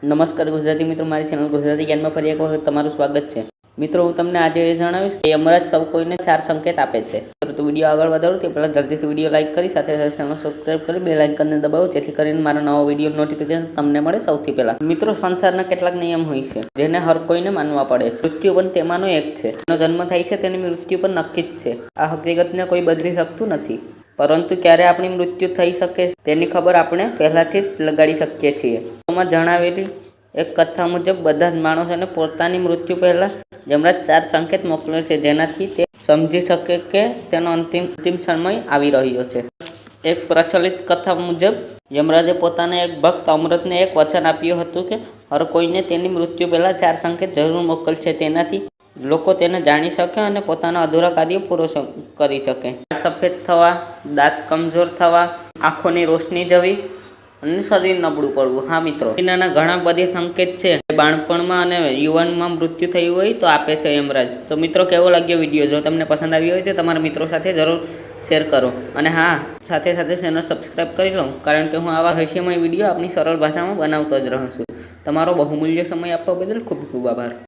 નમસ્કાર ગુજરાતી મિત્રો, મારી ચેનલ ગુજરાતી જ્ઞાનમાં ફરી એક વખત તમારું સ્વાગત છે। મિત્રો, હું તમને આજે એ જણાવીશ કે યમરાજ સૌ કોઈને 4 સંકેત આપે છે। તો વિડીયો આગળ વધારો તે પહેલાં જલ્દીથી વિડીયો લાઇક કરી સાથે સાથે ચેનલ સબસ્ક્રાઇબ કરી બેલ આઇકનને દબાવો, જેથી કરીને મારો નવો વિડીયો નોટિફિકેશન તમને મળે સૌથી પહેલાં। મિત્રો, સંસારના કેટલાક નિયમ હોય છે જેને હર કોઈને માનવા પડે છે। મૃત્યુ પણ તેમાંનો એક છે। જેનો જન્મ થાય છે તેની મૃત્યુ પણ નક્કી જ છે। આ હકીકતને કોઈ બદલી શકતું નથી, પરંતુ ક્યારે આપણી મૃત્યુ થઈ શકે તેની ખબર આપણે પહેલાથી જ લગાડી શકીએ છીએ। માં જણાવેલી એક કથા મુજબ બધા જ માણસોને પોતાની મૃત્યુ પહેલાં યમરાજ 4 સંકેત મોકલે છે, જેનાથી તે સમજી શકે કે તેનો અંતિમ સમય આવી રહ્યો છે। એક પ્રચલિત કથા મુજબ યમરાજે પોતાના એક ભક્ત અમૃતને એક વચન આપ્યું હતું કે હર કોઈને તેની મૃત્યુ પહેલાં 4 સંકેત જરૂર મોકલશે, તેનાથી લોકો તેને જાણી શકે અને પોતાના અધૂરા કાર્ય પૂરો કરી શકે। સફેદ થવા, દાંત કમજોર થવા, આંખોની રોશની જવી અને શરીર નબળું પડવું। હા મિત્રો, એના ઘણા બધી સંકેત છે। બાળપણમાં અને યુવાનમાં મૃત્યુ થયું હોય તો આપે છે યમરાજ। તો મિત્રો, કેવો લાગ્યો વિડીયો? જો તમને પસંદ આવ્યો હોય તો તમારા મિત્રો સાથે જરૂર શેર કરો, અને હા, સાથે સાથે ચેનલ સબસ્ક્રાઈબ કરી લો, કારણ કે હું આવા રહસ્યમય વિડીયો આપણી સરળ ભાષામાં બનાવતો જ રહું છું। તમારો બહુમૂલ્ય સમય આપવા બદલ ખૂબ ખૂબ આભાર।